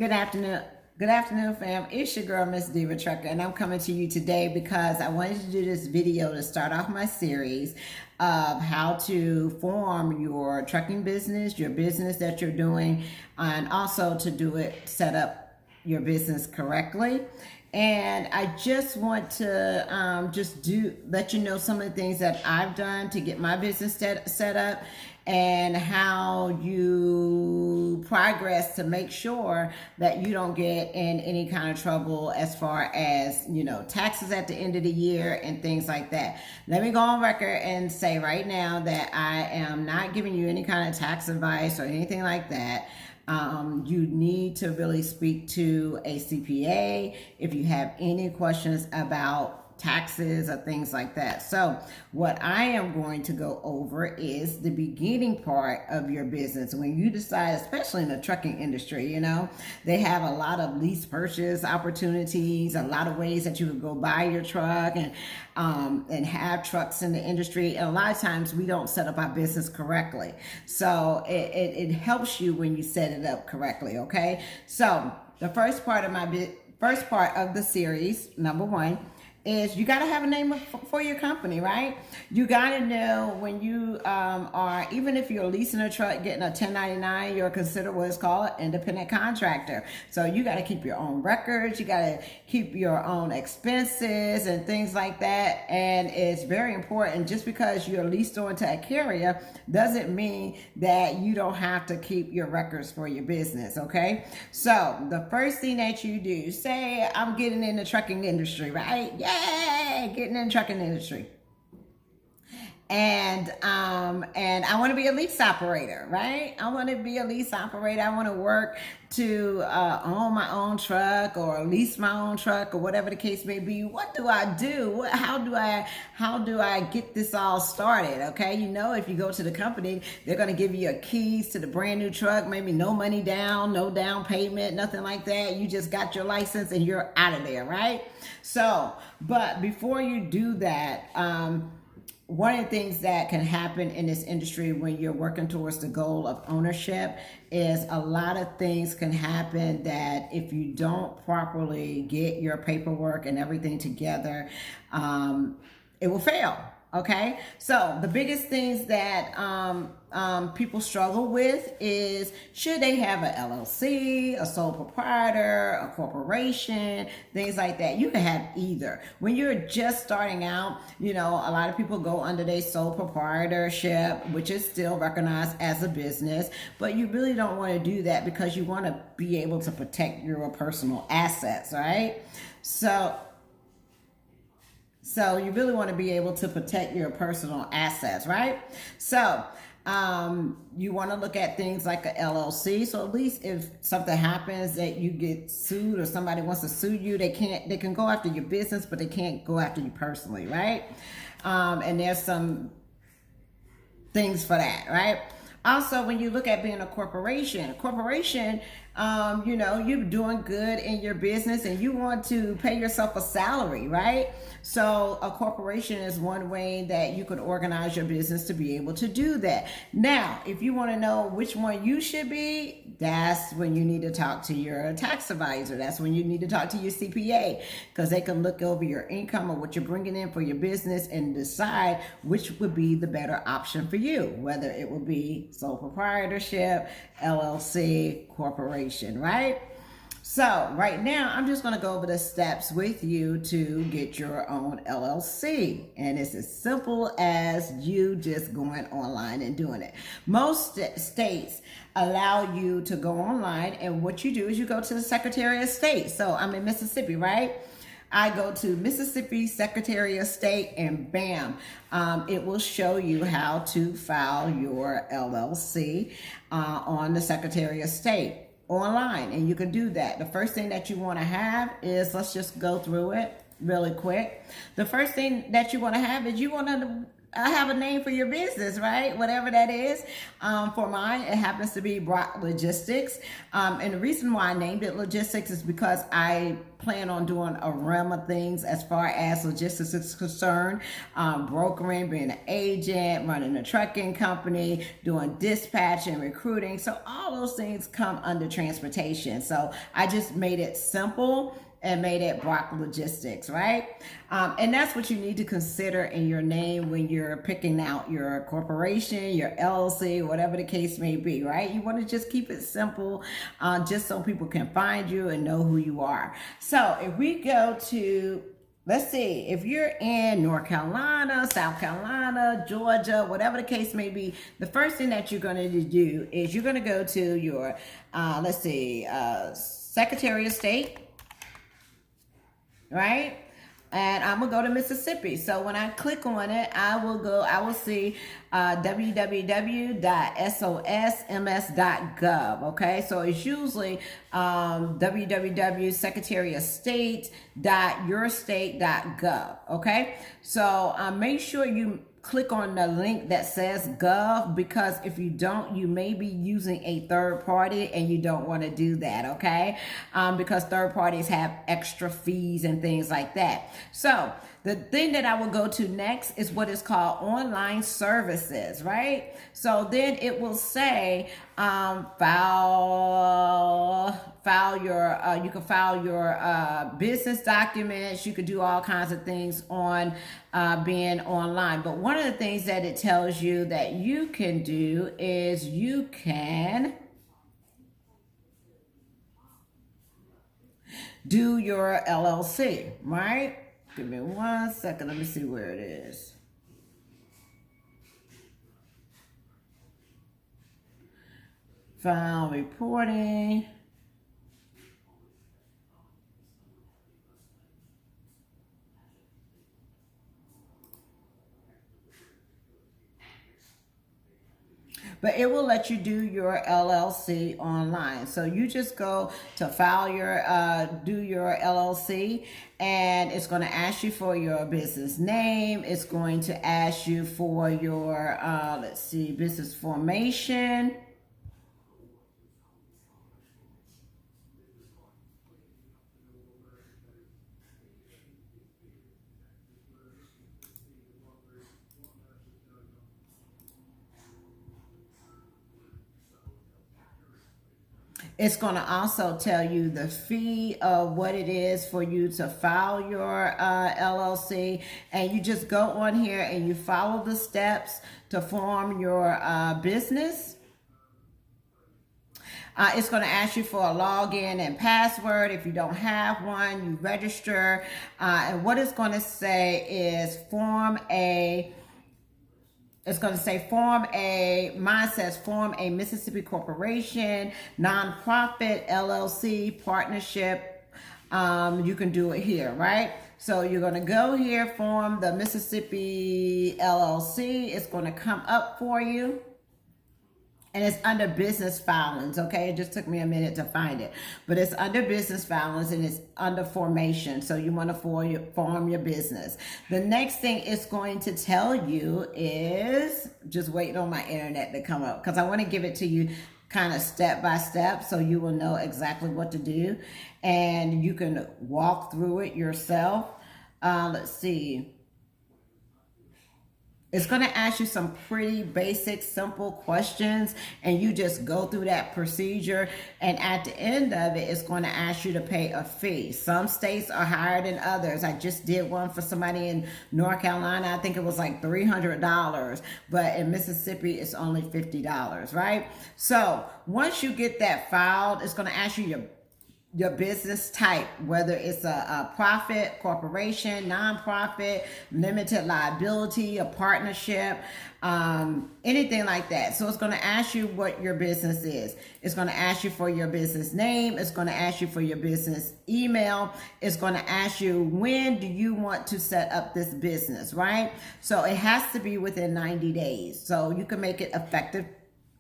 Good afternoon. Good afternoon, fam. It's your girl, Miss Diva Trucker, and I'm coming to you today because I wanted to do this video to start off my series of how to form your trucking business, your business that you're doing, and also to do it, set up your business correctly. And I just want to let you know some of the things that I've done to get my business set up and how you progress to make sure that you don't get in any kind of trouble as far as, taxes at the end of the year and things like that. Let me go on record and say right now that I am not giving you any kind of tax advice or anything like that. You need to really speak to a CPA if you have any questions about taxes or things like that. So what I am going to go over is the beginning part of your business. When you decide, especially in the trucking industry, they have a lot of lease purchase opportunities, a lot of ways that you can go buy your truck and have trucks in the industry. And a lot of times we don't set up our business correctly. So it helps you when you set it up correctly. Okay. So the first part of the series, number one, is you got to have a name for your company, right? You got to know when you are, even if you're leasing a truck, getting a 1099, you're considered what is called an independent contractor. So you got to keep your own records. You got to keep your own expenses and things like that. And it's very important. Just because you're leased onto a carrier doesn't mean that you don't have to keep your records for your business, okay? So the first thing that you do, say I'm getting in the trucking industry, right? Yay, getting in the trucking industry. And I want to be a lease operator, right? I want to be a lease operator. I want to work to own my own truck or lease my own truck or whatever the case may be. What do I do? How do I get this all started? Okay, if you go to the company, they're going to give you your keys to the brand new truck, maybe no money down, no down payment, nothing like that. You just got your license and you're out of there, right? So, but before you do that, one of the things that can happen in this industry when you're working towards the goal of ownership is a lot of things can happen that if you don't properly get your paperwork and everything together, it will fail. Okay, so the biggest things that people struggle with is, should they have an LLC, a sole proprietor, a corporation, things like that. You can have either. When you're just starting out, a lot of people go under their sole proprietorship, which is still recognized as a business, but you really don't want to do that because you want to be able to protect your personal assets, right? So you really want to be able to protect your personal assets, right? So you want to look at things like a LLC. So at least if something happens that you get sued or somebody wants to sue you, they can go after your business, but they can't go after you personally, right? And there's some things for that, right? Also, when you look at being a corporation, you're doing good in your business and you want to pay yourself a salary, right? So a corporation is one way that you could organize your business to be able to do that. Now, if you want to know which one you should be, that's when you need to talk to your tax advisor. That's when you need to talk to your CPA, because they can look over your income or what you're bringing in for your business and decide which would be the better option for you, whether it would be sole proprietorship, LLC, corporation, right? So right now, I'm just going to go over the steps with you to get your own LLC. And it's as simple as you just going online and doing it. Most states allow you to go online, and what you do is you go to the Secretary of State. So I'm in Mississippi, right? I go to Mississippi Secretary of State and bam, it will show you how to file your LLC on the Secretary of State online, and you can do that. The first thing that you want to have is, let's just go through it really quick. The first thing that you want to have is you want to have a name for your business, right? Whatever that is. For mine, it happens to be Brock Logistics. And the reason why I named it Logistics is because I plan on doing a realm of things as far as logistics is concerned. Brokering, being an agent, running a trucking company, doing dispatching, recruiting. So all those things come under transportation. So I just made it simple and made it Brock Logistics, right? And that's what you need to consider in your name when you're picking out your corporation, your LLC, whatever the case may be, right? You want to just keep it simple, just so people can find you and know who you are. So if we go to, let's see, if you're in North Carolina, South Carolina, Georgia, whatever the case may be, the first thing that you're going to do is you're going to go to your, let's see, Secretary of State, right? And I'm gonna go to Mississippi. So when I click on it, I will see www.sosms.gov. Okay, so it's usually www.secretaryofstate.yourstate.gov. Okay, so make sure you click on the link that says gov, because if you don't, you may be using a third party and you don't want to do that, okay? Because third parties have extra fees and things like that. So the thing that I will go to next is what is called online services, right? So then it will say you can file your business documents. You could do all kinds of things on being online. But one of the things that it tells you that you can do is you can do your LLC, right? Give me 1 second. Let me see where it is. File reporting. But it will let you do your LLC online. So you just go to file your, do your LLC, and it's going to ask you for your business name. It's going to ask you for your, let's see, business formation. It's going to also tell you the fee of what it is for you to file your LLC. And you just go on here and you follow the steps to form your business. It's going to ask you for a login and password. If you don't have one, you register. And what it's going to say is mine says form a Mississippi corporation, nonprofit, LLC, partnership. You can do it here, right? So you're going to go here, form the Mississippi LLC. It's going to come up for you. And it's under business filings, okay? It just took me a minute to find it. But it's under business filings and it's under formation. So you want to form your business. The next thing it's going to tell you is, just waiting on my internet to come up, because I want to give it to you kind of step by step so you will know exactly what to do. And you can walk through it yourself. Let's see. It's going to ask you some pretty basic, simple questions, and you just go through that procedure. And at the end of it, it's going to ask you to pay a fee. Some states are higher than others. I just did one for somebody in North Carolina. I think it was like $300, but in Mississippi, it's only $50, right? So once you get that filed, it's going to ask you your business type, whether it's a profit, corporation, nonprofit, limited liability, a partnership, anything like that. So it's going to ask you what your business is. It's going to ask you for your business name. It's going to ask you for your business email. It's going to ask you, when do you want to set up this business, right? So it has to be within 90 days. So you can make it effective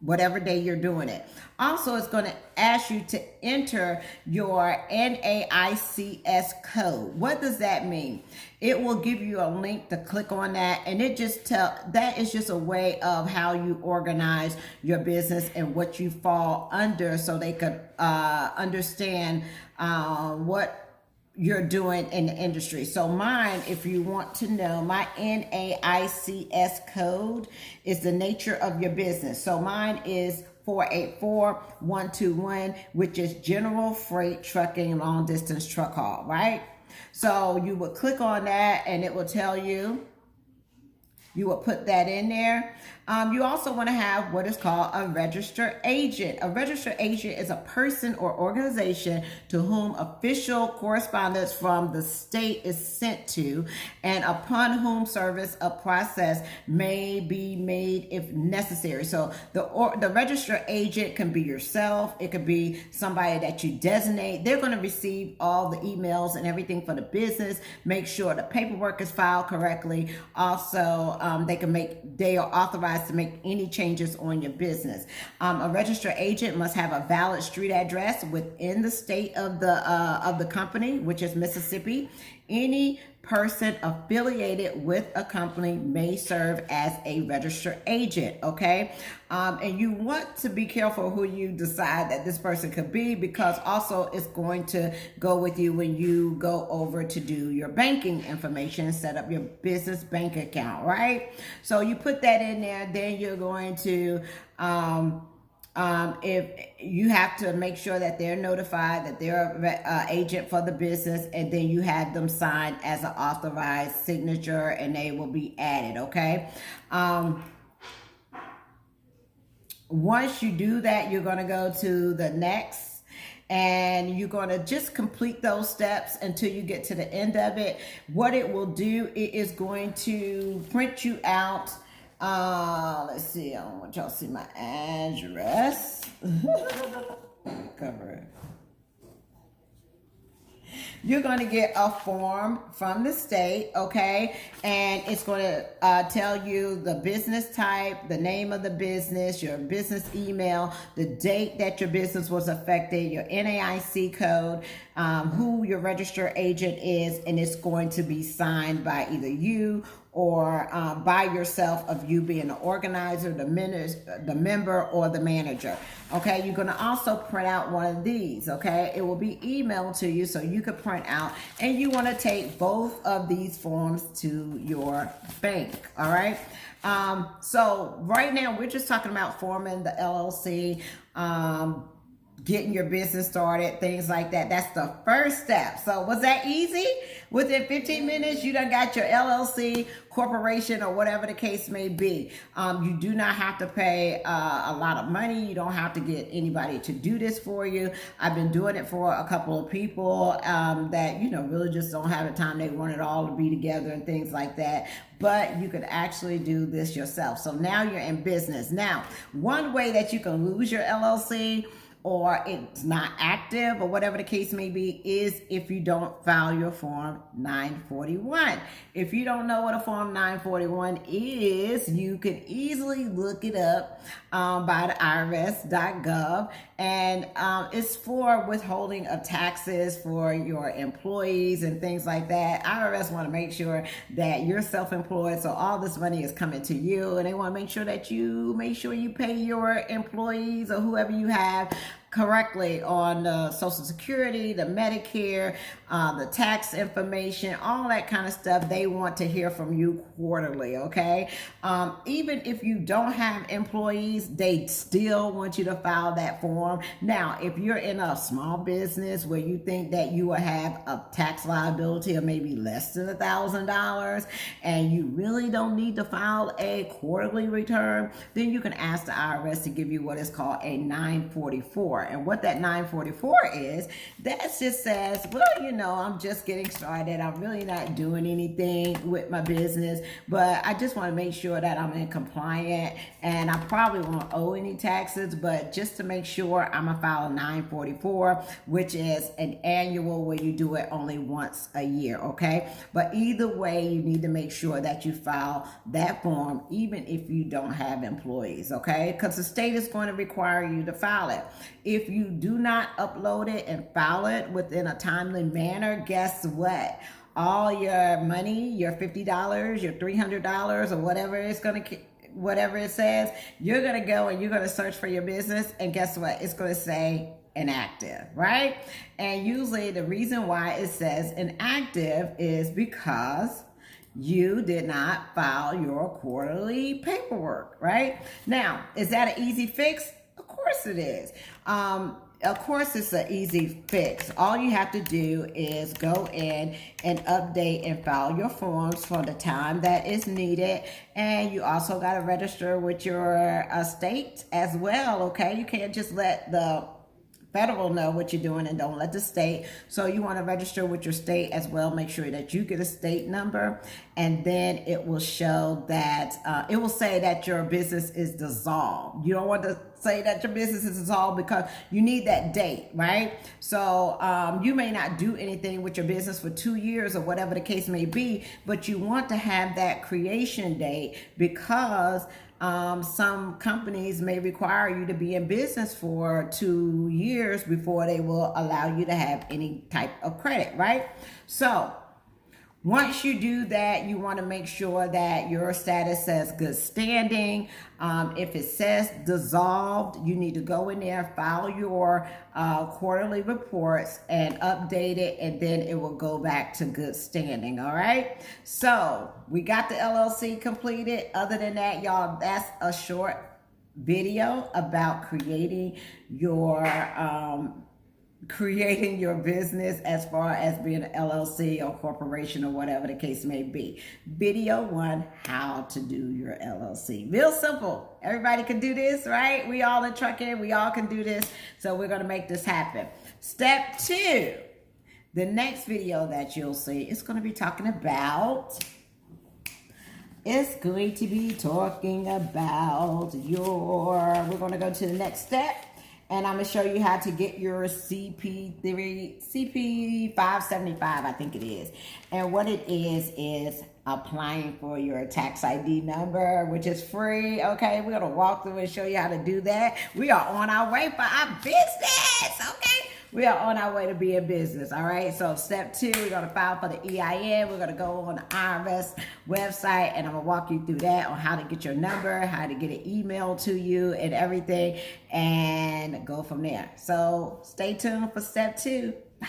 whatever day you're doing it. Also, it's going to ask you to enter your NAICS code. What does that mean? It will give you a link to click on that, and it just that is just a way of how you organize your business and what you fall under, so they could understand what you're doing in the industry. So mine, if you want to know, my NAICS code is the nature of your business. So mine is 484121, which is General Freight Trucking Long Distance Truck Haul, right? So you would click on that and it will tell you. You will put that in there. You also want to have what is called a registered agent. A registered agent is a person or organization to whom official correspondence from the state is sent to, and upon whom service of process may be made if necessary. So the registered agent can be yourself. It could be somebody that you designate. They're going to receive all the emails and everything for the business. Make sure the paperwork is filed correctly. Also, they are authorized to make any changes on your business. A registered agent must have a valid street address within the state of the company, which is Mississippi. Any person affiliated with a company may serve as a registered agent, okay? And you want to be careful who you decide that this person could be, because also it's going to go with you when you go over to do your banking information and set up your business bank account, right? So you put that in there, then you're going to if you have to make sure that they're notified that they're an agent for the business, and then you have them sign as an authorized signature, and they will be added, okay? Once you do that, you're going to go to the next, and you're going to just complete those steps until you get to the end of it. What it will do, it is going to print you out. Let's see, I don't want y'all to see my address. Cover it. You're going to get a form from the state, okay? And it's going to tell you the business type, the name of the business, your business email, the date that your business was affected, your NAIC code, who your registered agent is, and it's going to be signed by either you or by yourself, of you being the organizer, the member, or the manager. Okay, you're going to also print out one of these. Okay, it will be emailed to you so you can print out, and you want to take both of these forms to your bank. All right. So right now we're just talking about forming the LLC, getting your business started, things like that. That's the first step. So was that easy? Within 15 minutes, you done got your LLC, corporation, or whatever the case may be. You do not have to pay a lot of money. You don't have to get anybody to do this for you. I've been doing it for a couple of people that, really just don't have the time. They want it all to be together and things like that. But you could actually do this yourself. So now you're in business. Now, one way that you can lose your LLC, or it's not active, or whatever the case may be, is if you don't file your Form 941. If you don't know what a Form 941 is, you can easily look it up by the irs.gov, and it's for withholding of taxes for your employees and things like that. IRS want to make sure that you're self-employed, so all this money is coming to you, and they want to make sure that you pay your employees or whoever you have correctly on the Social Security, the Medicare, the tax information, all that kind of stuff. They want to hear from you quarterly, okay? Even if you don't have employees, they still want you to file that form. Now, if you're in a small business where you think that you will have a tax liability of maybe less than $1,000, and you really don't need to file a quarterly return, then you can ask the IRS to give you what is called a 944. 944. And what that 944 is, that just says, well, you know, I'm just getting started. I'm really not doing anything with my business, but I just want to make sure that I'm in compliant, and I probably won't owe any taxes, but just to make sure, I'm gonna file a 944, which is an annual where you do it only once a year, okay? But either way, you need to make sure that you file that form, even if you don't have employees, okay? Because the state is going to require you to file it. If you do not upload it and file it within a timely manner, guess what? All your money, your $50, your $300, or whatever it's going to, whatever it says, you're going to go and you're going to search for your business, and guess what? It's going to say inactive, right? And usually the reason why it says inactive is because you did not file your quarterly paperwork, right? Now, is that an easy fix? Of course it is. Of course it's an easy fix. All you have to do is go in and update and file your forms for the time that is needed. And you also got to register with your state as well, okay? You can't just let the federal know what you're doing and don't let the state. So you want to register with your state as well. Make sure that you get a state number, and then it will show that it will say that your business is dissolved. You don't want to say that your business is dissolved because you need that date, right? So you may not do anything with your business for 2 years or whatever the case may be, but you want to have that creation date because some companies may require you to be in business for 2 years before they will allow you to have any type of credit, right? So once you do that, you want to make sure that your status says good standing. If it says dissolved, you need to go in there, file your quarterly reports and update it, and then it will go back to good standing, all right? So we got the LLC completed. Other than that, y'all, that's a short video about creating your business as far as being an LLC or corporation or whatever the case may be. Video 1, how to do your LLC. Real simple. Everybody can do this, right? We all in trucking. We all can do this. So we're going to make this happen. Step 2, the next video that you'll see is going to be talking about we're going to go to the next step. And I'm going to show you how to get your CP 575, I think it is. And what it is applying for your tax ID number, which is free. Okay, we're going to walk through and show you how to do that. We are on our way for our business, okay? We are on our way to be in business, all right? So step 2, we're going to file for the EIN. We're going to go on the IRS website, and I'm going to walk you through that on how to get your number, how to get an email to you and everything, and go from there. So stay tuned for step 2. Bye.